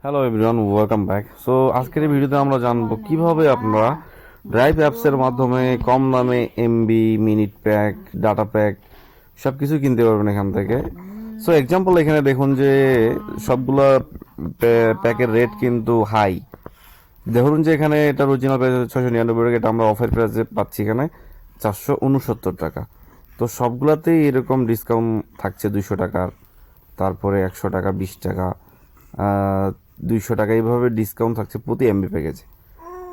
Hello everyone, welcome back. So আজকের এই ভিডিওতে আমরা জানবো কিভাবে আপনারা ড্রাইভ অ্যাপসের মাধ্যমে কম দামে MB, minute pack, data pack সব কিছু কিনতে পারবেন এখান থেকে। সো এক্সাম্পল এখানে দেখুন যে সবগুলো প্যাকের রেট কিন্তু হাই। ধরুন যে এখানে এটা অরিজিনাল প্রাইস 699 টাকা, এটা আমরা অফার প্রাইসে পাচ্ছি এখানে 469 টাকা। তো সবগুলাতেই এরকম ডিসকাউন্ট থাকছে 200 টাকার, তারপরে 100 টাকা, 20 টাকা, 200 টাকা, এইভাবে ডিসকাউন্ট থাকছে প্রতি এমবি প্যাকেজে।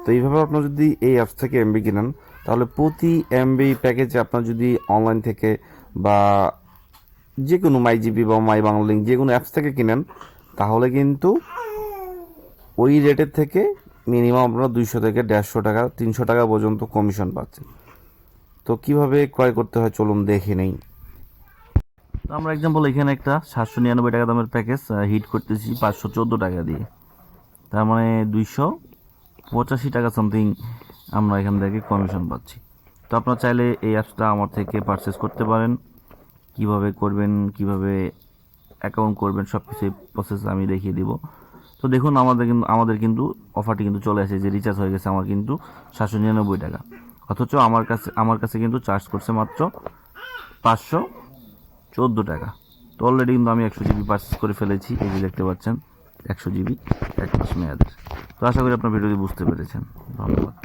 তো এইভাবে আপনার যদি এই অ্যাপস থেকে এমবি কিনেন, তাহলে প্রতি এমবি প্যাকেজে আপনার যদি অনলাইন থেকে বা যে কোনো মাই জিবি বা মাই বাংলা লিঙ্ক যে কোনো অ্যাপস থেকে কিনেন, তাহলে কিন্তু ওই রেটের থেকে মিনিমাম আপনার 200 থেকে 150 টাকা, 300 টাকা পর্যন্ত কমিশন পাচ্ছেন। তো কিভাবে ক্রয় করতে হয় চলুন দেখে নেই। তো আমরা এক্সাম্পল এখানে একটা 799 টাকা দামের প্যাকেজ হিট করতেছি 514 টাকা দিয়ে, তার মানে 285 টাকা সামথিং আমরা এখান থেকে কমিশন পাচ্ছি। তো আপনারা চাইলে এই অ্যাপসটা আমার থেকে পারচেস করতে পারেন। কিভাবে করবেন, কিভাবে অ্যাকাউন্ট করবেন, সব কিছু প্রসেস আমি দেখিয়ে দিব। তো দেখুন আমাদের কিন্তু অফারটি কিন্তু চলে আসে, যে রিচার্জ হয়ে গেছে আমার কিন্তু 799 টাকা, অথচ আমার কাছে কিন্তু চার্জ করছে মাত্র 514 টাকা। তো অলরেডি কিন্তু আমি 100 জিবি পারচেস করে ফেলেছি, এই যে দেখতে পাচ্ছেন 100 জিবি 1 মাস মেয়াদের। তো আশা করি আপনার ভিডিওটি বুঝতে পেরেছেন। ধন্যবাদ।